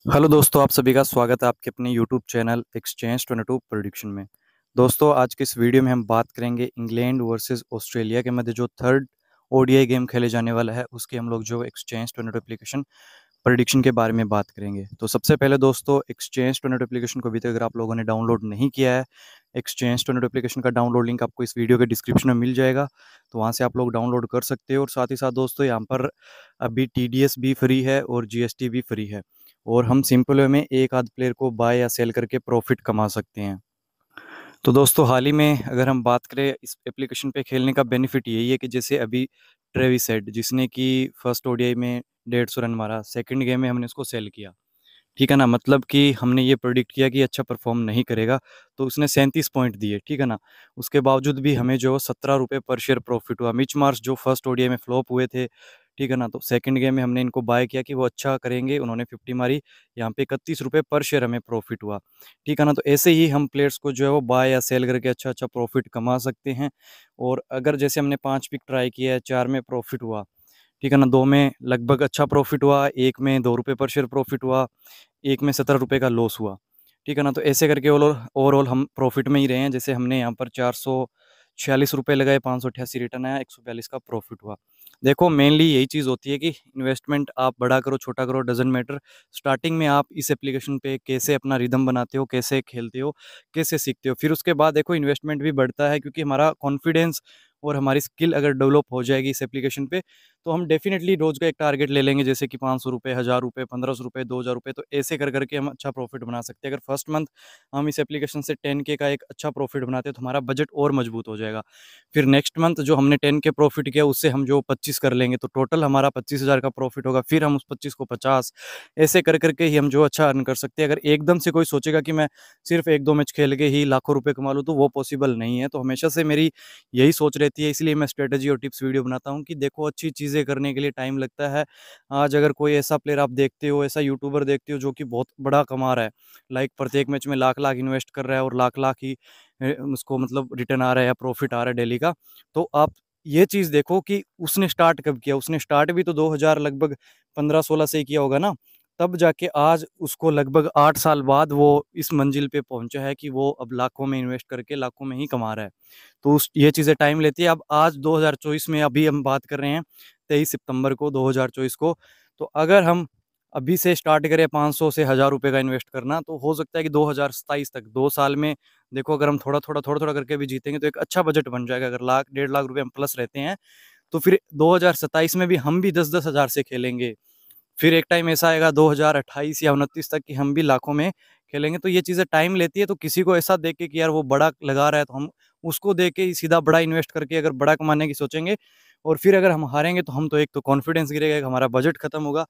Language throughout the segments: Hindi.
हेलो दोस्तों, आप सभी का स्वागत है आपके अपने यूट्यूब चैनल एक्सचेंज 22 प्रेडिक्शन में। दोस्तों, आज के इस वीडियो में हम बात करेंगे इंग्लैंड वर्सेस ऑस्ट्रेलिया के मध्य जो थर्ड ओडीआई गेम खेले जाने वाला है उसके हम लोग जो एक्सचेंज 22 एप्लीकेशन प्रेडिक्शन के बारे में बात करेंगे। तो सबसे पहले दोस्तों, एक्सचेंज 22 एप्लीकेशन को अभी तक अगर आप लोगों ने डाउनलोड नहीं किया है, एक्सचेंज 22 एप्लीकेशन का डाउनलोड लिंक आपको इस वीडियो के डिस्क्रिप्शन में मिल जाएगा। तो वहाँ से आप लोग डाउनलोड कर सकते हो। और साथ ही साथ दोस्तों, यहाँ पर अभी टीडीएस भी फ्री है और जीएसटी भी फ्री है। और हम सिंपल वे में एक आध प्लेयर को बाय या सेल करके प्रॉफिट कमा सकते हैं। तो दोस्तों, हाल ही में अगर हम बात करें इस एप्लीकेशन पे खेलने का बेनिफिट यही है कि जैसे अभी ट्रेविस हेड जिसने कि फर्स्ट ओडीआई में 150 रन मारा, सेकंड गेम में हमने उसको सेल किया। ठीक है ना, मतलब कि हमने ये प्रोडिक्ट किया कि अच्छा परफॉर्म नहीं करेगा, तो उसने 37 पॉइंट दिए। ठीक है ना, उसके बावजूद भी हमें जो 17 रुपये पर शेयर प्रॉफिट हुआ। मिच मार्श जो फर्स्ट ओडीआई में फ्लॉप हुए थे, ठीक है ना, तो सेकंड गेम में हमने इनको बाय किया कि वो अच्छा करेंगे, उन्होंने 50 मारी, यहाँ पे 31 रुपये पर शेयर हमें प्रॉफिट हुआ। ठीक है ना, तो ऐसे ही हम प्लेयर्स को जो है वो बाय या सेल करके अच्छा अच्छा प्रॉफिट कमा सकते हैं। और अगर जैसे हमने 5 पिक ट्राई किया है, 4 में प्रॉफिट हुआ, ठीक है ना, 2 में लगभग अच्छा प्रॉफिट हुआ, 1 में 2 रुपये पर शेयर प्रॉफिट हुआ, 1 में 17 रुपये का लॉस हुआ। ठीक है ना, तो ऐसे करके ओवरऑल हम प्रॉफिट में ही रहे हैं। जैसे हमने यहाँ पर 446 रुपये लगाए, 588 रिटर्न आया, 142 का प्रॉफिट हुआ। देखो, मेनली यही चीज़ होती है कि इन्वेस्टमेंट आप बड़ा करो छोटा करो डजेंट मैटर। स्टार्टिंग में आप इस एप्लीकेशन पे कैसे अपना रिदम बनाते हो, कैसे खेलते हो, कैसे सीखते हो, फिर उसके बाद देखो इन्वेस्टमेंट भी बढ़ता है, क्योंकि हमारा कॉन्फिडेंस और हमारी स्किल अगर डेवलप हो जाएगी इस एप्लीकेशन पे, तो हम डेफिनेटली रोज़ का एक टारगेट ले लेंगे, जैसे कि 500 रुपये, 1000 रुपये, 1500 रुपये, 2000 रुपये। तो ऐसे कर करके हम अच्छा प्रॉफिट बना सकते हैं। अगर फर्स्ट मंथ हम इस एप्लीकेशन से 10K का एक अच्छा प्रॉफिट बनाते हैं तो हमारा बजट और मजबूत हो जाएगा। फिर नेक्स्ट मंथ जो हमने 10K प्रॉफिट किया उससे हम जो 25 कर लेंगे, तो टोटल हमारा 25,000 का प्रॉफिट होगा। फिर हम उस 25 को 50, ऐसे कर करके ही हम जो अच्छा अर्न कर सकते हैं। अगर एकदम से कोई सोचेगा कि मैं सिर्फ एक दो मैच खेल के ही लाखों रुपए कमा लूँ, तो वो पॉसिबल नहीं है। तो हमेशा से मेरी यही सोच रहती है, इसलिए मैं स्ट्रेटजी और टिप्स वीडियो बनाता हूँ कि देखो, अच्छी चीज़ें करने के लिए टाइम लगता है। आज अगर कोई ऐसा प्लेयर आप देखते हो, ऐसा यूट्यूबर देखते हो जो कि बहुत बड़ा कमा रहा है, लाइक प्रत्येक मैच में लाख लाख इन्वेस्ट कर रहा है और लाख लाख ही उसको मतलब रिटर्न आ रहा है या प्रॉफिट आ रहा है डेली का, तो आप ये चीज़ देखो कि उसने स्टार्ट कब किया। उसने स्टार्ट भी तो 2000 लगभग 15-16 से ही किया होगा ना, तब जाके आज उसको लगभग 8 साल बाद वो इस मंजिल पे पहुंचा है कि वो अब लाखों में इन्वेस्ट करके लाखों में ही कमा रहा है। तो उस ये चीज़ें टाइम लेती है। अब आज 2024 में अभी हम बात कर रहे हैं 23 सितंबर को 2024 को। तो अगर हम अभी से स्टार्ट करें 500 से 1000 रुपये का इन्वेस्ट करना, तो हो सकता है कि 2027 तक 2 साल में देखो, अगर हम थोड़ा-थोड़ा करके भी जीतेंगे तो एक अच्छा बजट बन जाएगा। अगर लाख, 1.5 लाख रुपए हम प्लस रहते हैं, तो फिर 2027 में भी हम भी 10-10 हज़ार से खेलेंगे। फिर एक टाइम ऐसा आएगा 2028 या 29 तक कि हम भी लाखों में खेलेंगे। तो ये चीज़ें टाइम लेती है। तो किसी को ऐसा देख के कि यार वो बड़ा लगा रहा है, तो हम उसको देख के ही सीधा बड़ा इन्वेस्ट करके अगर बड़ा कमाने की सोचेंगे, और फिर अगर हम हारेंगे तो हम तो एक तो कॉन्फिडेंस गिरेगा, एक हमारा बजट खत्म होगा।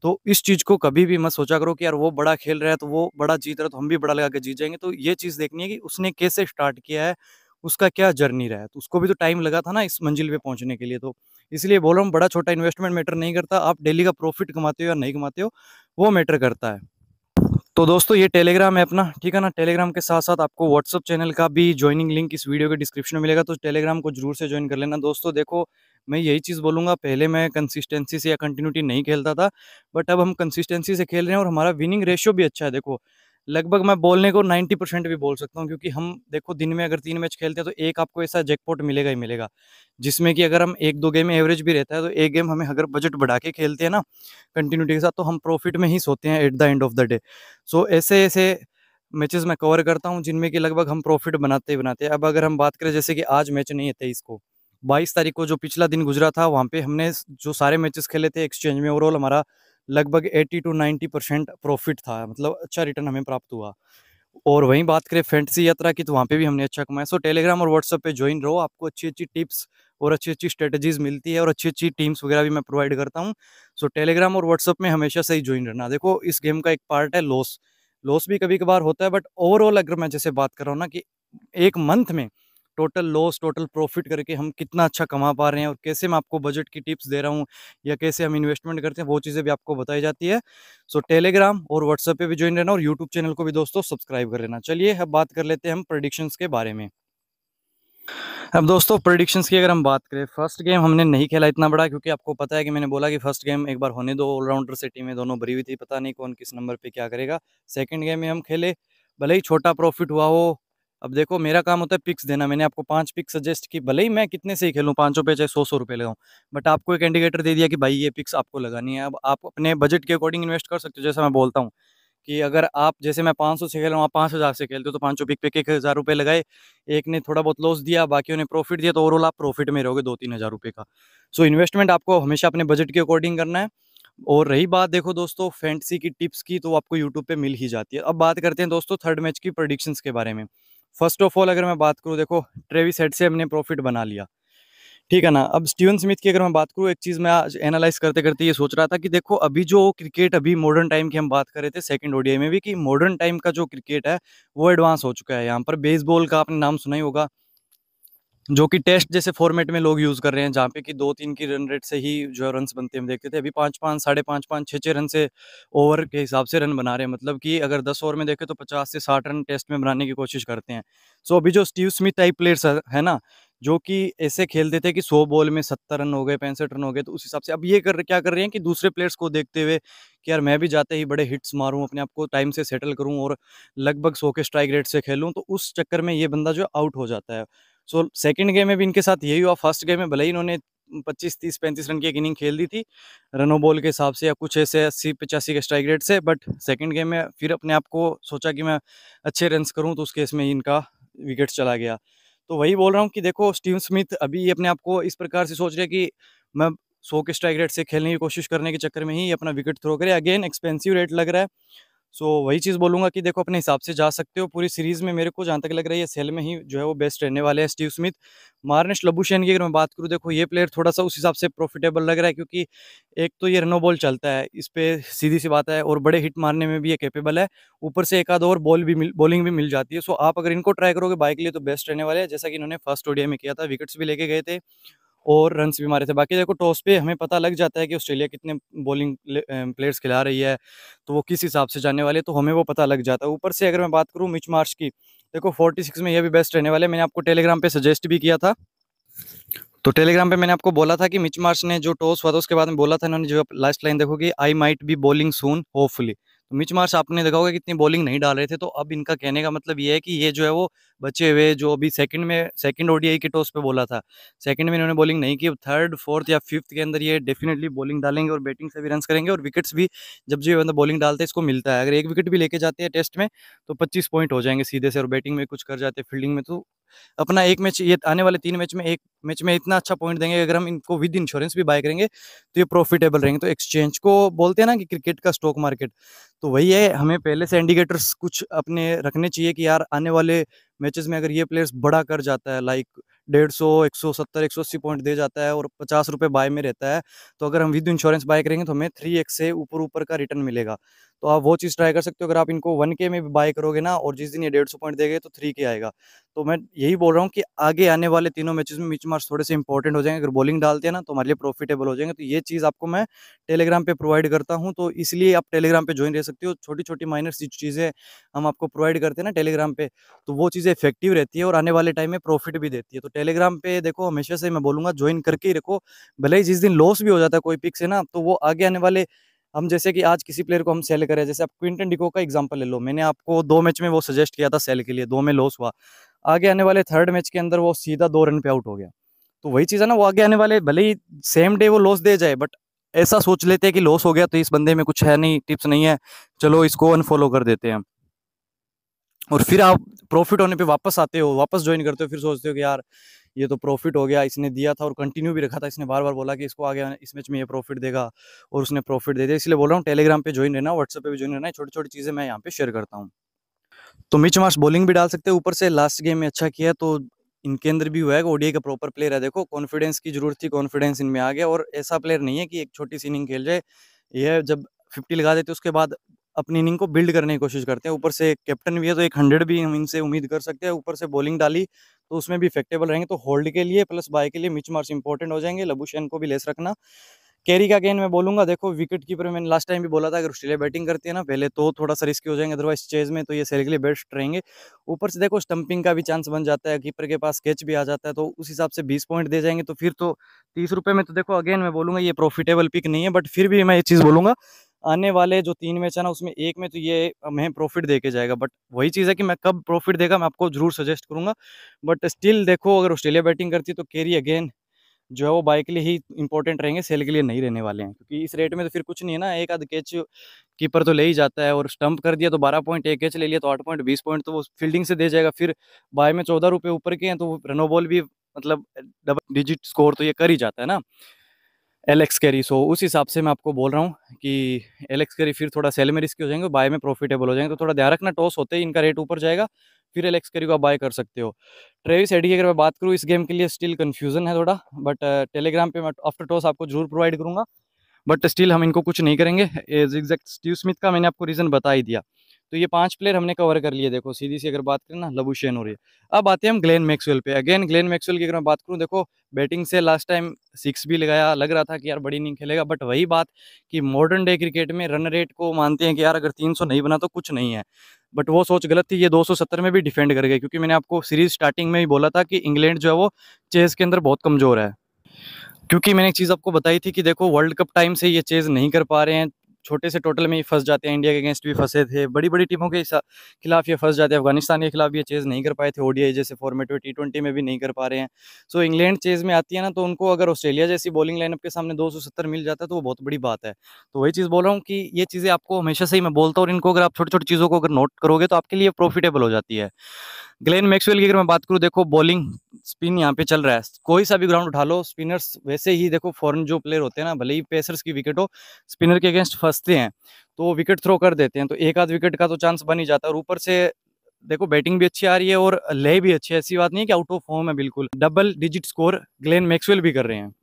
तो इस चीज़ को कभी भी मत सोचा करो कि यार वो बड़ा खेल रहा है तो वो बड़ा जीत रहा है तो हम भी बड़ा लगा के जीत जाएँगे। तो ये चीज़ देखनी है कि उसने कैसे स्टार्ट किया है, उसका क्या जर्नी रहा है। तो उसको भी तो टाइम लगा था ना इस मंजिल पे पहुँचने के लिए। तो इसलिए बोल रहा हूँ, बड़ा छोटा इन्वेस्टमेंट मैटर नहीं करता, आप डेली का प्रॉफिट कमाते हो या नहीं कमाते हो, वो मैटर करता है। तो दोस्तों, ये टेलीग्राम है अपना, ठीक है ना। टेलीग्राम के साथ-साथ आपको व्हाट्सएप चैनल का भी जॉइनिंग लिंक इस वीडियो के डिस्क्रिप्शन में मिलेगा, तो टेलीग्राम को ज़रूर से जॉइन कर लेना। दोस्तों देखो, मैं यही चीज़ बोलूँगा, पहले मैं कंसिस्टेंसी से या कंटिन्यूटी नहीं खेलता था, बट अब हम कंसिस्टेंसी से खेल रहे हैं और हमारा विनिंग रेशियो भी अच्छा है। देखो, लगभग मैं बोलने को 90% भी बोल सकता हूँ, क्योंकि हम देखो दिन में अगर 3 मैच खेलते हैं तो एक आपको ऐसा जैकपॉट मिलेगा ही मिलेगा, जिसमें कि अगर हम 1-2 गेम में एवरेज भी रहता है, तो एक गेम हमें अगर बजट बढ़ा के खेलते हैं ना कंटिन्यूटी के साथ, तो हम प्रॉफिट में ही सोते हैं at the end of the day. So ऐसे-ऐसे मैचेज़ मैं कवर करता हूँ जिनमें कि लगभग हम प्रॉफ़िट बनाते ही बनाते हैं। अब अगर हम बात करें, जैसे कि आज मैच नहीं है 23 को, 22 तारीख को जो पिछला दिन गुज़रा था, वहाँ पे हमने जो सारे मैचेज़ खेले थे एक्सचेंज में, ओवरऑल हमारा लगभग 80 टू 90% प्रॉफ़िट था, मतलब अच्छा रिटर्न हमें प्राप्त हुआ। और वहीं बात करें फैंटेसी यात्रा की, तो वहाँ पे भी हमने अच्छा कमाया। सो टेलीग्राम और व्हाट्सएप पे जॉइन रहो, आपको अच्छी-अच्छी टिप्स और अच्छी-अच्छी स्ट्रैटेजीज़ मिलती है और अच्छी-अच्छी टीम्स वगैरह भी मैं प्रोवाइड करता हूँ। सो टेलीग्राम और व्हाट्सएप में हमेशा से ही जॉइन रहना। देखो, इस गेम का एक पार्ट है लॉस। लॉस भी कभी-कभार होता है, बट ओवरऑल अगर मैं जैसे बात कर रहा हूँ ना कि एक मंथ में टोटल लॉस, टोटल प्रॉफ़िट करके हम कितना अच्छा कमा पा रहे हैं और कैसे मैं आपको बजट की टिप्स दे रहा हूँ या कैसे हम इन्वेस्टमेंट करते हैं, वो चीज़ें भी आपको बताई जाती है। सो टेलीग्राम और व्हाट्सएप पे भी ज्वाइन रहना और यूट्यूब चैनल को भी दोस्तों सब्सक्राइब कर लेना। चलिए अब बात कर लेते हैं हम प्रेडिक्शंस के बारे में। अब दोस्तों प्रेडिक्शंस की अगर हम बात करें, फर्स्ट गेम हमने नहीं खेला इतना बड़ा, क्योंकि आपको पता है कि मैंने बोला कि फर्स्ट गेम एक बार होने दो, ऑलराउंडर से टीमें दोनों भरी हुई थी, पता नहीं कौन किस नंबर पे क्या करेगा। सेकंड गेम में हम खेले, भले ही छोटा प्रॉफिट हुआ हो। अब देखो मेरा काम होता है पिक्स देना, मैंने आपको 5 पिक सजेस्ट की, भले ही मैं कितने से ही खेलूँ, 500 पे चाहे 100 रुपये लगाऊं, बट आपको एक इंडिकेटर दे दिया कि भाई ये पिक्स आपको लगानी है। अब आप अपने बजट के अकॉर्डिंग इन्वेस्ट कर सकते हो। जैसा मैं बोलता हूँ कि अगर आप, जैसे मैं 500 से खेल रहा हूँ, आप 5000 से खेलते हो, तो 500 पिक पे 1000 रुपये लगाए, एक ने थोड़ा बहुत लॉस दिया, बाकियों ने प्रॉफिट दिया, तो ओवरऑल आप प्रॉफिट में रहोगे 2-3 हज़ार रुपये का। सो इन्वेस्टमेंट आपको हमेशा अपने बजट के अकॉर्डिंग करना है। और रही बात देखो दोस्तों फैंटेसी की टिप्स की, तो आपको यूट्यूब पे मिल ही जाती है। अब बात करते हैं दोस्तों थर्ड मैच की प्रेडिक्शंस के बारे में। फर्स्ट ऑफ ऑल अगर मैं बात करूँ, देखो ट्रेविस हेड से हमने प्रॉफिट बना लिया, ठीक है ना। अब स्टीवन स्मिथ की अगर मैं बात करूँ, एक चीज़ मैं आज एनालाइज करते करते ये सोच रहा था कि देखो अभी जो क्रिकेट, अभी मॉडर्न टाइम की हम बात कर रहे थे सेकंड ओडीआई में भी, कि मॉडर्न टाइम का जो क्रिकेट है वो एडवांस हो चुका है। यहाँ पर बेसबॉल का आपने नाम सुना ही होगा, जो कि टेस्ट जैसे फॉर्मेट में लोग यूज़ कर रहे हैं, जहाँ पे कि 2-3 की रन रेट से ही जो रन्स बनते हैं हम देखते थे। अभी 5-5, साढ़े 5-5, 6-6 रन से ओवर के हिसाब से रन बना रहे हैं। मतलब कि अगर 10 ओवर में देखें तो 50 से 60 रन टेस्ट में बनाने की कोशिश करते हैं। सो अभी जो स्टीव स्मिथ टाइप प्लेयर्स है ना, जो कि ऐसे खेलते थे कि 100 बॉल में 70 रन हो गए, 65 रन हो गए, तो उस हिसाब से अब ये क्या कर रहे हैं कि दूसरे प्लेयर्स को देखते हुए कि यार मैं भी जाते ही बड़े हिट्स मारूं, अपने आप को टाइम से सेटल करूं और लगभग 100 के स्ट्राइक रेट से खेलूं, तो उस चक्कर में ये बंदा जो आउट हो जाता है। सो सेकंड गेम में भी इनके साथ यही हुआ। फर्स्ट गेम में भले ही इन्होंने 25, 30, 35 रन की एक इनिंग खेल दी थी रनों बॉल के हिसाब से, या कुछ ऐसे 80-85 के स्ट्राइक रेट से, बट सेकंड गेम में फिर अपने आप को सोचा कि मैं अच्छे रन्स करूं, तो उस केस में इनका विकेट चला गया। तो वही बोल रहा हूँ कि देखो स्टीव स्मिथ अभी अपने आप को इस प्रकार से सोच रहे हैं कि मैं 100 के स्ट्राइक रेट से खेलने की कोशिश करने के चक्कर में ही अपना विकेट थ्रो करे। अगेन एक्सपेंसिव रेट लग रहा है। सो वही चीज़ बोलूँगा कि देखो अपने हिसाब से जा सकते हो। पूरी सीरीज़ में मेरे को जहाँ तक लग रहा है ये सेल में ही जो है वो बेस्ट रहने वाले हैं स्टीव स्मिथ। मार्नस लबुशेन की अगर मैं बात करूँ, देखो ये प्लेयर थोड़ा-सा उस हिसाब से प्रॉफिटेबल लग रहा है, क्योंकि एक तो ये रनो बॉल चलता है, इस पे सीधी-सी बात है, और बड़े हिट मारने में भी ये कैपेबल है। ऊपर से एक आध और बॉलिंग भी मिल जाती है। सो आप अगर इनको ट्राई करोगे बाय के लिए तो बेस्ट रहने वाले हैं, जैसा कि इन्होंने फर्स्ट ओडीआई में किया था, विकेट्स भी लेके गए थे और रन्स भी मारे थे। बाकी देखो टॉस पे हमें पता लग जाता है कि ऑस्ट्रेलिया कितने प्लेयर्स खिला रही है, तो वो किस हिसाब से जाने वाले, तो हमें वो पता लग जाता है। ऊपर से अगर मैं बात करूँ मिच मार्श की, देखो 46 में ये भी बेस्ट रहने वाले। मैंने आपको टेलीग्राम पे सजेस्ट भी किया था। तो टेलीग्राम पे मैंने आपको बोला था कि मिच मार्श ने जो टॉस हुआ था उसके बाद में बोला था, इन्होंने जो लास्ट लाइन देखोगे, I might be bowling soon hopefully. तो मिच मार्श आपने देखा होगा कि इतनी बॉलिंग नहीं डाल रहे थे, तो अब इनका कहने का मतलब ये है कि ये जो है वो बचे हुए, जो अभी सेकंड ओडीआई के टॉस पे बोला था, सेकंड में इन्होंने बॉलिंग नहीं की, थर्ड, फोर्थ या फिफ्थ के अंदर ये डेफिनेटली बॉलिंग डालेंगे और बैटिंग से भी रन करेंगे, और विकेट्स भी जब जो ये बंदा बॉलिंग डालता है इसको मिलता है। अगर एक विकेट भी लेके जाते हैं टेस्ट में तो 25 पॉइंट हो जाएंगे सीधे से, और बैटिंग में कुछ कर जाते हैं, फील्डिंग में तो अपना एक मैच, ये आने वाले 3 मैच में एक मैच में इतना अच्छा पॉइंट देंगे, अगर हम इनको विद इंश्योरेंस भी बाय करेंगे तो ये प्रॉफिटेबल रहेंगे। तो एक्सचेंज को बोलते हैं ना कि क्रिकेट का स्टॉक मार्केट, तो वही है, हमें पहले से इंडिकेटर्स कुछ अपने रखने चाहिए कि यार आने वाले मैचेस में अगर ये प्लेयर्स बड़ा कर जाता है, लाइक 150, 170, 180 पॉइंट दे जाता है और 50 रुपये बाय में रहता है, तो अगर हम विद इंश्योरेंस बाय करेंगे तो हमें 3x से ऊपर ऊपर का रिटर्न मिलेगा। तो आप वो चीज़ ट्राई कर सकते हो। अगर आप इनको 1K में भी बाय करोगे ना, और जिस दिन ये 150 पॉइंट देंगे तो 3K आएगा। तो मैं यही बोल रहा हूँ कि आगे आने वाले तीनों मैचेस में मिच मार्क्स थोड़े से इंपॉर्टेंट हो जाएंगे। अगर बॉलिंग डालते हैं ना तो हमारे लिए प्रॉफिटेबल हो जाएंगे। तो ये चीज़ आपको मैं टेलीग्राम पे प्रोवाइड करता हूँ, तो इसलिए आप टेलीग्राम पे ज्वाइन रह सकते हो। छोटी छोटी माइनर सी चीज़ें हम आपको प्रोवाइड करते हैं ना टेलीग्राम पे, तो वो चीज़ें इफेक्टिव रहती है और आने वाले टाइम में प्रॉफिट भी देती है। तो टेलीग्राम पे देखो हमेशा से मैं बोलूँगा ज्वाइन करके ही रखो। भले ही जिस दिन लॉस भी हो जाता है कोई पिक से ना, तो वो आगे आने वाले, हम जैसे कि आज किसी प्लेयर को हम सेल करें, जैसे आप क्विंटन डिको का एग्जांपल ले लो, मैंने आपको 2 मैच में वो सजेस्ट किया था सेल के लिए, 2 में लॉस हुआ। आगे आने वाले थर्ड मैच के अंदर वो सीधा 2 रन पे आउट हो गया। तो वही चीज़ है ना, वो आगे आने वाले भले ही सेम डे वो लॉस दे जाए, बट ऐसा सोच लेते हैं कि लॉस हो गया तो इस बंदे में कुछ है नहीं, टिप्स नहीं है, चलो इसको अनफॉलो कर देते हैं। और फिर आप प्रॉफिट होने पे वापस आते हो, वापस ज्वाइन करते हो, फिर सोचते हो कि यार ये तो प्रॉफिट हो गया, इसने दिया था और कंटिन्यू भी रखा था, इसने बार बार बोला कि इसको आगे इस मैच में ये प्रॉफिट देगा, और उसने प्रॉफिट दे दिया। इसलिए बोल रहा हूँ टेलीग्राम पे ज्वाइन रहना, व्हाट्सएप पे भी ज्वाइन रहना, छोटी छोटी चीज़ें मैं यहाँ पे शेयर करता हूँ। तो मिच मार्श बॉलिंग भी डाल सकते हैं, ऊपर से लास्ट गेम में अच्छा किया, तो इनके अंदर भी हुआ है, ओडीआई का प्रॉपर प्लेयर है। देखो कॉन्फिडेंस की जरूरत थी, कॉन्फिडेंस इनमें आ गया, और ऐसा प्लेयर नहीं है कि एक छोटी सी इनिंग खेल जाए। ये जब 50 लगा देते उसके बाद अपनी इनिंग को बिल्ड करने की कोशिश करते हैं। ऊपर से कैप्टन भी है तो एक 100 भी हम इनसे उम्मीद कर सकते हैं। ऊपर से बॉलिंग डाली तो उसमें भी इफेक्टेबल रहेंगे। तो होल्ड के लिए प्लस बाय के लिए मिच मार्श इंपॉर्टेंट हो जाएंगे। लबुशेन को भी लेस रखना, कैरी का गेन मैं बोलूंगा, देखो विकेट कीपर में मैंने लास्ट टाइम भी बोला था, अगर ऑस्ट्रेलिया बैटिंग करती है ना पहले तो थोड़ा सा रिस्की हो जाएंगे, अदरवाइज चेज में तो ये सेल के लिए बेस्ट रहेंगे। ऊपर से देखो स्टंपिंग का भी चांस बन जाता है, कीपर के पास कैच भी आ जाता है, तो उस हिसाब से 20 पॉइंट दे जाएंगे, तो फिर तो 30 रुपये में तो देखो अगेन मैं बोलूंगा ये प्रॉफिटेबल पिक नहीं है, बट फिर भी मैं ये चीज़ बोलूंगा आने वाले जो 3 मैच है ना उसमें एक में तो ये हमें प्रॉफिट दे के जाएगा, बट वही चीज़ है कि मैं कब प्रॉफिट देगा मैं आपको जरूर सजेस्ट करूंगा। बट स्टिल देखो अगर ऑस्ट्रेलिया बैटिंग करती है तो कैरी अगेन जो है वो बाय के लिए ही इंपॉर्टेंट रहेंगे, सेल के लिए नहीं रहने वाले हैं, क्योंकि इस रेट में तो फिर कुछ नहीं है ना, एक आध कैच कीपर तो ले ही जाता है, और स्टंप कर दिया तो 12 पॉइंट, एक कैच ले लिया तो 8 पॉइंट, 20 पॉइंट तो वो फील्डिंग से दे जाएगा। फिर बाय में 14 रुपये ऊपर के हैं तो रनो बॉल भी मतलब डबल डिजिट स्कोर तो ये कर ही जाता है ना एलेक्स कैरी। सो उस हिसाब से मैं आपको बोल रहा हूँ कि एलेक्स कैरी फिर थोड़ा सेल में रिस्की हो जाएंगे, बाय में प्रॉफिटेबल हो जाएंगे, तो थोड़ा ध्यान रखना टॉस होते ही इनका रेट ऊपर जाएगा, फिर एलेक्स कैरी को आप बाय कर सकते हो। ट्रेविस हेड की अगर मैं बात करूँ इस गेम के लिए स्टिल कंफ्यूजन है थोड़ा, बट टेलीग्राम पे मैं आफ्टर टॉस आपको जरूर प्रोवाइड करूंगा, बट स्टिल हम इनको कुछ नहीं करेंगे। एग्जैक्ट स्टीव स्मिथ का मैंने आपको रीज़न बता ही दिया। तो ये 5 प्लेयर हमने कवर कर लिए, देखो सीधी सी अगर बात करें ना लबुशेन हो रही है। अब आते हैं हम ग्लेन मैक्सवेल पे। अगेन ग्लेन मैक्सवेल की अगर मैं बात करूं, देखो बैटिंग से लास्ट टाइम 6 भी लगाया, लग रहा था कि यार बड़ी नहीं खेलेगा, बट वही बात कि मॉडर्न डे क्रिकेट में रन रेट को मानते हैं कि यार अगर 300 नहीं बना तो कुछ नहीं है, बट वो सोच गलत थी, ये 270 में भी डिफेंड कर गए, क्योंकि मैंने आपको सीरीज स्टार्टिंग में ही बोला था कि इंग्लैंड जो है वो चेस के अंदर बहुत कमजोर है, क्योंकि मैंने एक चीज़ आपको बताई थी कि देखो वर्ल्ड कप टाइम से ये चेज़ नहीं कर पा रहे हैं, छोटे से टोटल में ही फंस जाते हैं, इंडिया के अगेंस्ट भी फंसे थे, बड़ी बड़ी टीमों के खिलाफ ये फंस जाते हैं, अफगानिस्तान के खिलाफ ये चेज़ नहीं कर पाए थे, ओडीआई जैसे फॉर्मेट में, T20 में भी नहीं कर पा रहे हैं। सो इंग्लैंड चेज़ में आती है ना, तो उनको अगर ऑस्ट्रेलिया जैसी बॉलिंग लाइनअप के सामने 270 मिल जाता है तो वो बहुत बड़ी बात है। तो वही चीज़ बोल रहा हूँ कि ये चीज़ें आपको हमेशा से ही मैं बोलता हूँ, और इनको अगर आप छोटी छोटी चीज़ों को अगर नोट करोगे तो आपके लिए प्रॉफिटेबल हो जाती है। ग्लेन मैक्सवेल की अगर मैं बात करूँ, देखो बॉलिंग स्पिन यहाँ पे चल रहा है, कोई सा भी ग्राउंड उठा लो, स्पिनर्स वैसे ही देखो फॉरेन जो प्लेयर होते हैं ना, भले ही पेसर्स की विकेट हो, स्पिनर के अगेंस्ट फंसते हैं तो वो विकेट थ्रो कर देते हैं, तो एक आध विकेट का तो चांस बन ही जाता है। और ऊपर से देखो बैटिंग भी अच्छी आ रही है और ले भी अच्छी है, ऐसी बात नहीं है कि आउट ऑफ फॉर्म है, बिल्कुल double digit score Glenn Maxwell भी कर रहे हैं।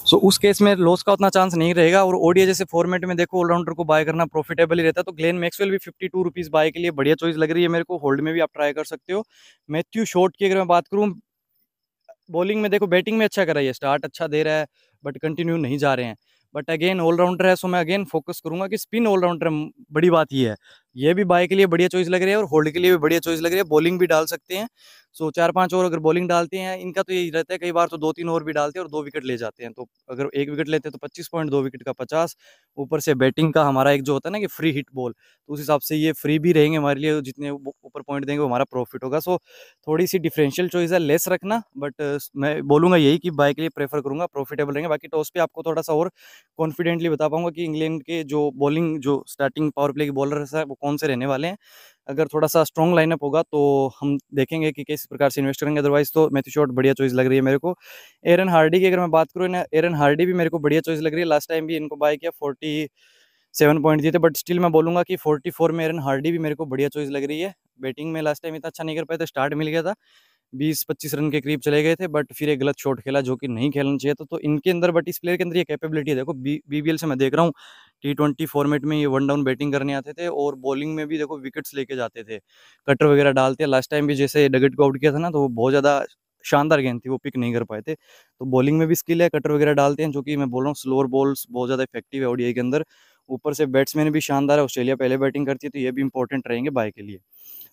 सो उस केस में लॉस का उतना चांस नहीं रहेगा, और ओडीआई जैसे फॉर्मेट में देखो ऑलराउंडर को बाय करना प्रॉफिटेबल ही रहता है, तो ग्लेन मैक्सवेल भी 52 रुपीज़ बाय के लिए बढ़िया चॉइस लग रही है मेरे को, होल्ड में भी आप ट्राई कर सकते हो। मैथ्यू शॉर्ट की अगर मैं बात करूँ, बॉलिंग में देखो बैटिंग में अच्छा कर रहा है, स्टार्ट अच्छा दे रहा है, बट कंटिन्यू नहीं जा रहे हैं, बट अगेन ऑलराउंडर है, सो मैं अगेन फोकस करूंगा कि स्पिन ऑलराउंडर है। बड़ी बात ये है, ये भी बाय के लिए बढ़िया चॉइस लग रही है और होल्ड के लिए भी बढ़िया चॉइस लग रही है, बॉलिंग भी डाल सकते हैं। सो 4-5 ओवर अगर बॉलिंग डालते हैं, इनका तो यही रहता है, कई बार तो 2-3 ओवर भी डालते हैं और 2 विकेट ले जाते हैं, तो अगर 1 विकेट लेते हैं तो 25 पॉइंट, 2 विकेट का 50, ऊपर से बैटिंग का हमारा एक जो होता है ना कि फ्री हिट बॉल, तो उस हिसाब से ये फ्री भी रहेंगे हमारे लिए, जितने ऊपर पॉइंट देंगे वो हमारा प्रॉफिट होगा। सो थोड़ी सी डिफरेंशियल चॉइस है, लेस रखना, बट मैं बोलूंगा यही कि बाय के लिए प्रेफर करूंगा, प्रॉफिटेबल रहेंगे। बाकी टॉस पे आपको थोड़ा सा और कॉन्फिडेंटली बता पाऊंगा कि इंग्लैंड के जो बॉलिंग जो स्टार्टिंग पावर प्ले के बॉलर है वो कौन से रहने वाले हैं। अगर थोड़ा सा स्ट्रॉन्ग लाइनअप होगा तो हम देखेंगे कि किस प्रकार से इन्वेस्ट करेंगे, अदरवाइज तो मैथ्यू शॉर्ट बढ़िया चॉइस लग रही है मेरे को। एरन हार्डी की अगर मैं बात करूँ ना, एरन हार्डी भी मेरे को बढ़िया चॉइस लग रही है, लास्ट टाइम भी इनको बाय किया, 47 पॉइंट दिए थे, बट स्टिल मैं बोलूंगा कि 44 में एरन हार्डी भी मेरे को बढ़िया चॉइस लग रही है। बैटिंग में लास्ट टाइम इतना अच्छा नहीं कर पाए थे, स्टार्ट मिल गया था, 20-25 रन के करीब चले गए थे, बट फिर एक गलत शॉट खेला जो कि नहीं खेलना चाहिए था, तो इनके अंदर, बट इस प्लेयर के अंदर ये कैपेबिलिटी है। देखो बीबीएल से मैं देख रहा हूँ, T20 फॉर्मेट में ये वन डाउन बैटिंग करने आते थे, और बॉलिंग में भी देखो विकेट्स लेके जाते थे, कटर वगैरह डालते हैं। लास्ट टाइम भी जैसे डगेट को आउट किया था ना, तो वो बहुत ज़्यादा शानदार गेंद थी, वो पिक नहीं कर पाए थे, तो बॉलिंग में भी स्किल है, कटर वगैरह डालते हैं, जो कि मैं बोल रहा हूँ स्लोअर बॉल्स बहुत ज़्यादा इफेक्टिव है ओडीआई के अंदर। ऊपर से बैट्समैन भी शानदार है, ऑस्ट्रेलिया पहले बैटिंग करती है, तो ये भी इंपॉर्टेंट रहेंगे बाय के लिए।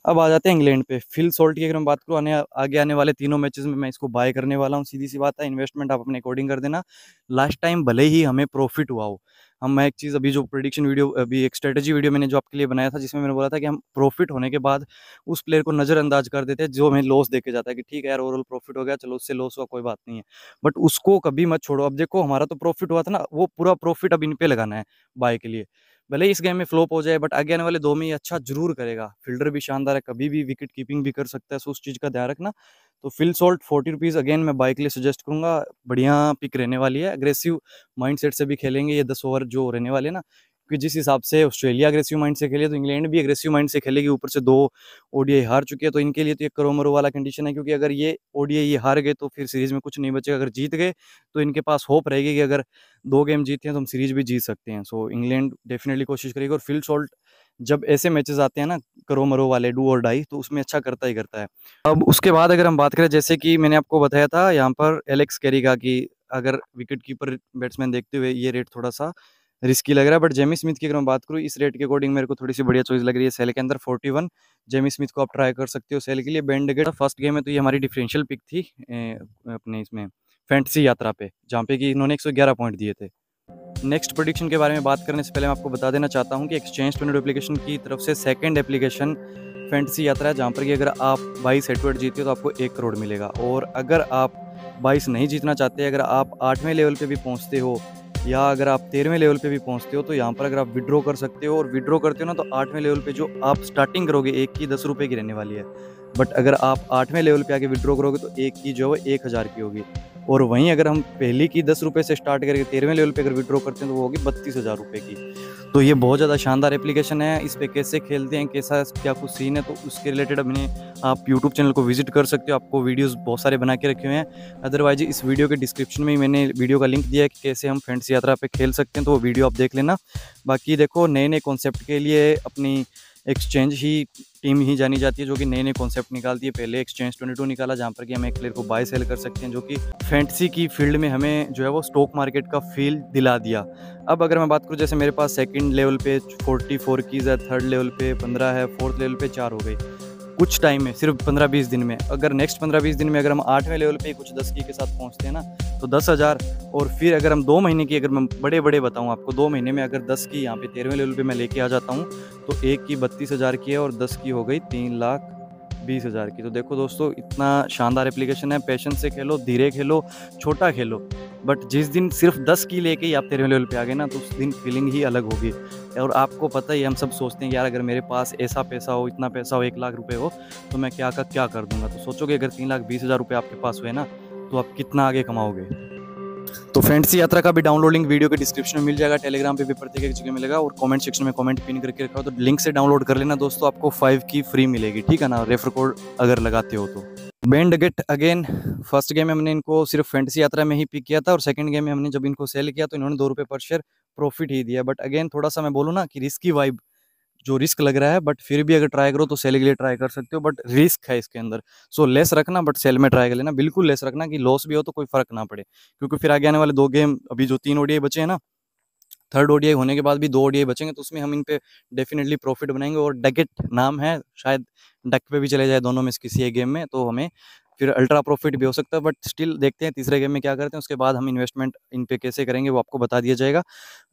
अब आ जाते हैं इंग्लैंड पे। फिल सॉल्ट की अगर मैं बात करूँ, आगे आने वाले तीनों मैचेस में मैं इसको बाय करने वाला हूँ, सीधी सी बात है, इन्वेस्टमेंट आप अपने अकॉर्डिंग कर देना। लास्ट टाइम भले ही हमें प्रॉफिट हुआ हो, मैं एक चीज़ अभी जो प्रेडिक्शन वीडियो, अभी एक स्ट्रेटेजी वीडियो मैंने जो आपके लिए बनाया था, जिसमें मैंने बोला था कि हम प्रॉफिट होने के बाद उस प्लेयर को नज़रअंदाज कर देते हैं जो हमें लॉस देके जाता है, कि ठीक है यार ओवरऑल प्रॉफिट हो गया, चलो उससे लॉस हुआ कोई बात नहीं है, बट उसको कभी मत छोड़ो। अब देखो हमारा तो प्रॉफिट हुआ था ना, वो पूरा प्रॉफिट अब इन पे लगाना है बाय के लिए। भले ही इस गेम में फ्लॉप हो जाए, बट आगे आने वाले 2 में ये अच्छा जरूर करेगा, फील्डर भी शानदार है, कभी भी विकेट कीपिंग भी कर सकता है, सो उस चीज़ का ध्यान रखना। तो फिल सॉल्ट 40 रुपीज़ अगेन मैं बाय के लिए सजेस्ट करूंगा, बढ़िया पिक रहने वाली है, अग्रेसिव माइंडसेट से भी खेलेंगे ये 10 ओवर जो रहने वाले ना, क्योंकि जिस हिसाब से ऑस्ट्रेलिया अग्रेसिव माइंड से खेले, तो इंग्लैंड भी अग्रेसिव माइंड से खेलेगी, ऊपर से 2 ओडीआई हार चुकी है, तो इनके लिए तो एक करो मरो वाला कंडीशन है, क्योंकि अगर ये ओडीआई ये हार गए तो फिर सीरीज में कुछ नहीं बचेगा, अगर जीत गए तो इनके पास होप रहेगी कि अगर 2 गेम जीते हैं तो हम सीरीज भी जीत सकते हैं। सो इंग्लैंड डेफिनेटली कोशिश करेगी, और फिल सॉल्ट जब ऐसे मैचेस आते हैं ना करो मरो वाले, डू और डाई, तो उसमें अच्छा करता है। अब उसके बाद अगर हम बात करें, जैसे कि मैंने आपको बताया था यहाँ पर एलेक्स कैरी का, कि अगर विकेट कीपर बैट्समैन देखते हुए ये रेट थोड़ा सा रिस्की लग रहा है। बट जेमी स्मिथ की अगर मैं बात करूँ, इस रेट के अकॉर्डिंग मेरे को थोड़ी सी बढ़िया चॉइस लग रही है सेल के अंदर 41। जेमी स्मिथ को आप ट्राई कर सकते हो सेल के लिए। बेंडगेट फर्स्ट गेम में तो ये हमारी डिफरेंशियल पिक थी अपने इसमें फैंटेसी यात्रा पे, जहाँ पे कि इन्होंने 111 पॉइंट दिए थे। नेक्स्ट प्रेडिक्शन के बारे में बात करने से पहले मैं आपको बता देना चाहता हूँ कि एक्सचेंज 22 एप्लीकेशन की तरफ से सेकंड एप्लीकेशन फैंटेसी यात्रा है, जहाँ पर कि अगर आप 22 हेड टू हेड जीते हो तो आपको 1 करोड़ मिलेगा। और अगर आप 22 नहीं जीतना चाहते, अगर आप 8वें लेवल पे भी पहुँचते हो या अगर आप 13वें लेवल पे भी पहुँचते हो, तो यहाँ पर अगर आप विड्रॉ कर सकते हो। और विड्रॉ करते हो ना, तो 8वें लेवल पे जो आप स्टार्टिंग करोगे एक की 10 रुपये की रहने वाली है। बट अगर आप 8वें लेवल पे आके विड्रॉ करोगे तो एक की जो है 1000 की होगी। और वहीं अगर हम पहली की 10 रुपये से स्टार्ट करके 13वें लेवल पे अगर विड्रॉ करते हैं तो वो होगी 32,000 रुपये की। तो ये बहुत ज़्यादा शानदार एप्लीकेशन है। इस पे कैसे खेलते हैं, कैसा क्या कुछ सीन है, तो उसके रिलेटेड अपने आप यूट्यूब चैनल को विजिट कर सकते हो। आपको वीडियोस बहुत सारे बना के रखे हुए हैं। अदरवाइज इस वीडियो के डिस्क्रिप्शन में ही मैंने वीडियो का लिंक दिया है कि कैसे हम फैंटेसी यात्रा पे खेल सकते हैं, तो वो वीडियो आप देख लेना। बाकी देखो, नए नए कॉन्सेप्ट के लिए अपनी एक्सचेंज ही टीम ही जानी जाती है, जो कि नए नए कॉन्सेप्ट निकालती है। पहले एक्सचेंज 22 निकाला, जहाँ पर कि हम एक प्लेयर को बाय सेल कर सकते हैं, जो कि फैंटेसी की फील्ड में हमें जो है वो स्टॉक मार्केट का फील दिला दिया। अब अगर मैं बात करूँ, जैसे मेरे पास सेकंड लेवल पे 44 कीज़ है, थर्ड लेवल पे 15 है, फोर्थ लेवल पे 4 हो गई कुछ टाइम में, सिर्फ 15-20 दिन में। अगर नेक्स्ट 15-20 दिन में अगर हम 8वें लेवल पे कुछ 10 की के साथ पहुंचते हैं ना, तो 10,000। और फिर अगर हम 2 महीने की, अगर मैं बड़े बड़े बताऊं आपको, 2 महीने में अगर 10 की यहाँ पे 13वें लेवल पे मैं लेके आ जाता हूँ, तो एक की 32,000 की है और 10 की हो गई 3,20,000 की। तो देखो दोस्तों, इतना शानदार एप्लीकेशन है। पेशेंस से खेलो, धीरे खेलो, छोटा खेलो, बट जिस दिन सिर्फ 10 की लेके ही आप 13वें लेवल पे आ गए ना, तो उस दिन फीलिंग ही अलग होगी। और आपको पता ही, हम सब सोचते हैं कि यार अगर मेरे पास ऐसा पैसा हो, इतना पैसा हो, 1 लाख रुपए हो, तो मैं क्या का क्या कर दूंगा। तो सोचोगे अगर 3,20,000 रुपये आपके पास हुए ना, तो आप कितना आगे कमाओगे। तो फैंटेसी यात्रा का भी डाउनलोड लिंक वीडियो के डिस्क्रिप्शन में मिल जाएगा। टेलीग्राम पे भी प्रत्येक एक जगह मिलेगा, और कमेंट सेक्शन में कमेंट पिन करके रखा हो, तो लिंक से डाउनलोड कर लेना दोस्तों। आपको 5 की फ्री मिलेगी, ठीक है ना, रेफर कोड अगर लगाते हो तो। बेंडगेट अगेन, फर्स्ट गेम में हमने इनको सिर्फ फैंटेसी यात्रा में ही पिक किया था, और सेकंड गेम में हमने जब इनको सेल किया तो इन्होंने 2 रुपये पर शेयर प्रॉफिट ही दिया। बट अगेन थोड़ा सा मैं बोलूँ ना कि रिस्की वाइब, जो रिस्क लग रहा है, बट फिर भी अगर ट्राई करो तो सेल के लिए ट्राई कर सकते हो, बट रिस्क है इसके अंदर। सो लेस रखना, बट सेल में ट्राई कर लेना, बिल्कुल लेस रखना कि लॉस भी हो तो कोई फर्क ना पड़े। क्योंकि फिर आगे आने वाले 2 गेम, अभी जो 3 ओडीआई बचे हैं ना, थर्ड ओडीआई होने के बाद भी 2 ओडीआई बचेंगे, तो उसमें हम इन पे डेफिनेटली प्रॉफिट बनाएंगे। और डगेट नाम है, शायद डक पे भी चले जाए दोनों में से किसी एक गेम में, तो हमें फिर अल्ट्रा प्रॉफिट भी हो सकता है। बट स्टिल देखते हैं तीसरे गेम में क्या करते हैं, उसके बाद हम इन्वेस्टमेंट इन पे कैसे करेंगे वो आपको बता दिया जाएगा।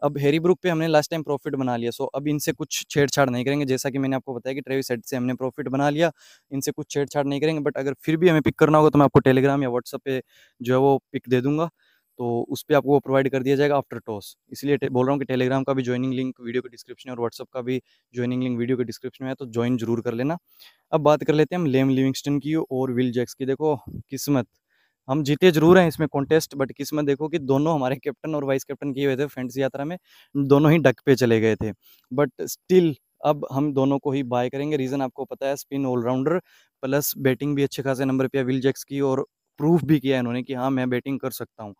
अब हैरी ब्रूक पे हमने लास्ट टाइम प्रॉफिट बना लिया, सो अब इनसे कुछ छेड़छाड़ नहीं करेंगे। जैसा कि मैंने आपको बताया कि ट्रेविस हेड से हमने प्रॉफिट बना लिया, इनसे कुछ छेड़छाड़ नहीं करेंगे। बट अगर फिर भी हमें पिक करना होगा तो मैं आपको टेलीग्राम या व्हाट्सएप पे जो है वो पिक दे दूंगा, तो उस पर आपको वो प्रोवाइड कर दिया जाएगा आफ्टर टॉस। इसलिए बोल रहा हूँ कि टेलीग्राम का भी ज्वाइनिंग लिंक वीडियो के डिस्क्रिप्शन में, और व्हाट्सअप का भी ज्वाइनिंग लिंक वीडियो के डिस्क्रिप्शन में है, तो ज्वाइन जरूर कर लेना। अब बात कर लेते हैं हम लेम लिविंगस्टन की और विल जैक्स की। देखो, किस्मत, हम जीते जरूर हैं इसमें कॉन्टेस्ट, बट किस्मत देखो कि दोनों हमारे कैप्टन और वाइस कैप्टन किए हुए थे फैंटेसी यात्रा में, दोनों ही डक पे चले गए थे। बट स्टिल अब हम दोनों को ही बाय करेंगे। रीज़न आपको पता है, स्पिन ऑलराउंडर प्लस बैटिंग भी अच्छे खासे नंबर पे है विल जैक्स की, और प्रूफ भी किया है इन्होंने कि हाँ मैं बैटिंग कर सकता हूँ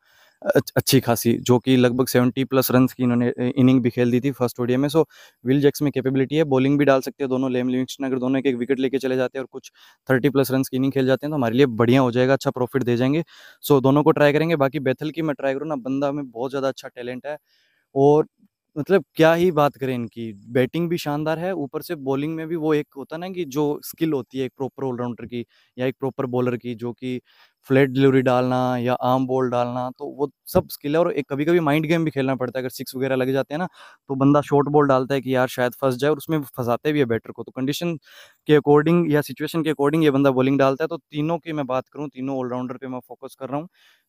अच्छी खासी, जो कि लगभग 70+ रन की इन्होंने इनिंग भी खेल दी थी फर्स्ट ओडीआई में। सो विल जैक्स में कैपेबिलिटी है, बॉलिंग भी डाल सकते हैं दोनों। लेम लिविंगस्टन अगर दोनों एक विकेट लेके चले जाते हैं और कुछ 30+ रन की इनिंग खेल जाते हैं, तो हमारे लिए बढ़िया हो जाएगा, अच्छा प्रॉफिट दे जाएंगे। सो दोनों को ट्राई करेंगे। बाकी बेथल की मैं ट्राई करूँ ना, बंदा में बहुत ज़्यादा अच्छा टैलेंट है, और मतलब क्या ही बात करें इनकी, बैटिंग भी शानदार है, ऊपर से बॉलिंग में भी वो एक होता है ना कि जो स्किल होती है एक प्रॉपर ऑलराउंडर की या एक प्रॉपर बॉलर की, जो कि फ्लैट डिलीवरी डालना या आर्म बॉल डालना, तो वो सब स्किल है। और एक कभी कभी माइंड गेम भी खेलना पड़ता है, अगर 6 वगैरह लग जाते हैं ना, तो बंदा शॉर्ट बॉल डालता है कि यार शायद फंस जाए, और उसमें फंसाते भी है बैटर को। तो कंडीशन के अकॉर्डिंग या सिचुएशन के अकॉर्डिंग ये बंदा बॉलिंग डालता है। तो तीनों की मैं बात करूँ, तीनों ऑलराउंडर पे मैं फोकस कर रहा हूँ,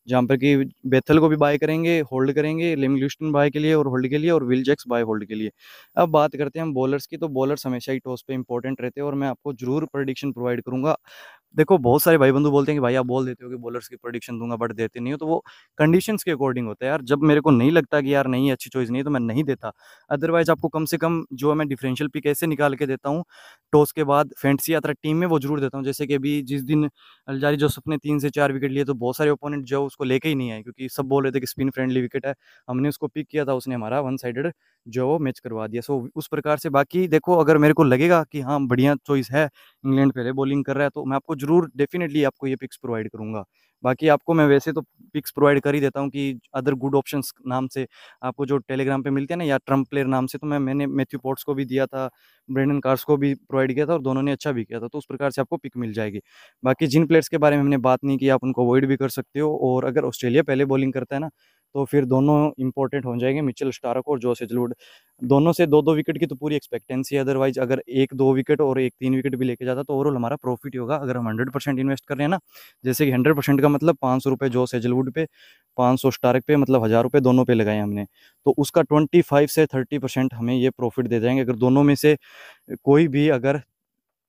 जहाँ पर कि बेथल को भी बाय करेंगे, होल्ड करेंगे, लिम ल्यूस्टन बाय के लिए और होल्ड के लिए, और विल जैक्स बाय होल्ड के लिए। अब बात करते हैं हम बॉलर्स की, तो बॉलर्स हमेशा ही टॉस पे इंपॉर्टेंट रहते हैं, और मैं आपको जरूर प्रेडिक्शन प्रोवाइड करूंगा। देखो, बहुत सारे भाई बंधु बोलते हैं कि भाई आप बोल देते हो कि बॉलर्स की प्रेडिक्शन दूंगा, बट देते नहीं हो, तो वो कंडीशंस के अकॉर्डिंग होता है यार। जब मेरे को नहीं लगता कि यार नहीं अच्छी चॉइस नहीं है, तो मैं नहीं देता। अदरवाइज आपको कम से कम जो है मैं डिफरेंशियल पिक ऐसे निकाल के देता हूँ टॉस के बाद फैंटेसी यात्रा टीम में, वो जरूर देता हूँ। जैसे कि अभी जिस दिन अलजारी जोसेफ ने 3 से 4 विकेट लिए, तो बहुत सारे ओपोनेंट जो उसको लेके ही नहीं आए, क्योंकि सब बोल रहे थे कि स्पिन फ्रेंडली विकेट है। हमने उसको पिक किया था, उसने हमारा वन साइडेड जो वो मैच करवा दिया। सो उस प्रकार से बाकी देखो, अगर मेरे को लगेगा कि हाँ बढ़िया चॉइस है, इंग्लैंड पहले बॉलिंग कर रहा है, तो मैं आपको जरूर डेफिनेटली आपको ये पिक्स प्रोवाइड करूंगा। बाकी आपको मैं वैसे तो पिक्स प्रोवाइड कर ही देता हूँ कि अदर गुड ऑप्शंस नाम से आपको जो टेलीग्राम पे मिलते हैं ना, या ट्रम्प प्लेयर नाम से, तो मैंने मैथ्यू पॉट्स को भी दिया था, ब्रेंडन कार्स को भी प्रोवाइड किया था, और दोनों ने अच्छा भी किया था, तो उस प्रकार से आपको पिक मिल जाएगी। बाकी जिन प्लेयर्स के बारे में हमने बात नहीं की, आप उनको अवॉइड भी कर सकते हो। और अगर ऑस्ट्रेलिया पहले बॉलिंग करता है ना, तो फिर दोनों इंपॉर्टेंट हो जाएंगे, मिचेल स्टार्क और जोस हेजलवुड। दोनों से दो दो विकेट की तो पूरी एक्सपेक्टेंसी है, अदरवाइज अगर एक 2 विकेट और एक 3 विकेट भी लेके जाता तो ओवरऑल हमारा प्रॉफिट ही होगा। अगर हम 100% इन्वेस्ट कर रहे हैं ना, जैसे कि 100% का मतलब 500 रुपये जोस हेजलवुड पे, 500 स्टार्क पे, मतलब 1000 रुपये दोनों पे लगाए हमने, तो उसका 25 से 30% हमें ये प्रॉफिट दे जाएंगे, अगर दोनों में से कोई भी अगर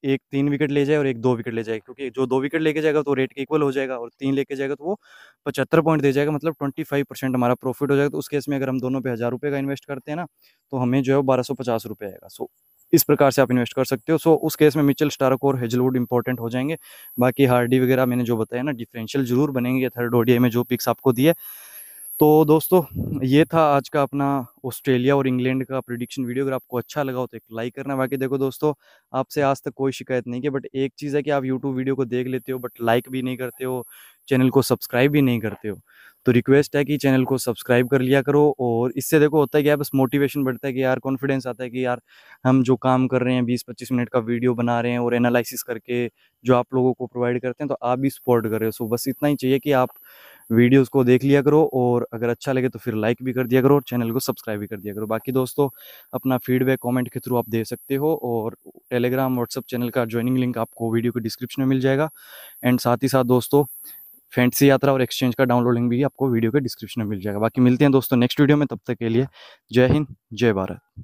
एक 3 विकेट ले जाए और एक 2 विकेट ले जाए, क्योंकि जो 2 विकेट लेके जाएगा तो रेट के इक्वल हो जाएगा, और 3 लेके जाएगा तो वो 75 पॉइंट दे जाएगा, मतलब 25% हमारा प्रॉफिट हो जाएगा। तो उस केस में अगर हम दोनों पे 1000 रुपये का इन्वेस्ट करते हैं ना, तो हमें जो है 1250 रुपये आएगा। सो इस प्रकार से आप इन्वेस्ट कर सकते हो। सो उस केस में मिचेल स्टार्क और हेजलवुड इंपॉर्टेंट हो जाएंगे। बाकी हार्डी वगैरह मैंने जो बताया ना, डिफरेंशियल जरूर बनेंगे थर्ड ओडीआई में, जो पिक्स आपको दिए। तो दोस्तों, ये था आज का अपना ऑस्ट्रेलिया और इंग्लैंड का प्रिडिक्शन वीडियो। अगर आपको अच्छा लगा हो तो एक लाइक करना। बाकी देखो दोस्तों, आपसे आज तक कोई शिकायत नहीं की, बट एक चीज़ है कि आप यूट्यूब वीडियो को देख लेते हो बट लाइक भी नहीं करते हो, चैनल को सब्सक्राइब भी नहीं करते हो। तो रिक्वेस्ट है कि चैनल को सब्सक्राइब कर लिया करो, और इससे देखो होता है क्या है, बस मोटिवेशन बढ़ता है कि यार, कॉन्फिडेंस आता है कि यार हम जो काम कर रहे हैं, 20-25 मिनट का वीडियो बना रहे हैं और एनालिसिस करके जो आप लोगों को प्रोवाइड करते हैं, तो आप भी सपोर्ट कर रहे हो। सो बस इतना ही चाहिए कि आप वीडियोस को देख लिया करो, और अगर अच्छा लगे तो फिर लाइक भी कर दिया करो और चैनल को सब्सक्राइब भी कर दिया करो। बाकी दोस्तों, अपना फीडबैक कमेंट के थ्रू आप दे सकते हो, और टेलीग्राम व्हाट्सअप चैनल का ज्वाइनिंग लिंक आपको वीडियो के डिस्क्रिप्शन में मिल जाएगा। एंड साथ ही साथ दोस्तों, फैंटेसी यात्रा और एक्सचेंज का डाउनलोड लिंक भी आपको वीडियो के डिस्क्रिप्शन में मिल जाएगा। बाकी मिलते हैं दोस्तों नेक्स्ट वीडियो में, तब तक के लिए जय हिंद, जय भारत।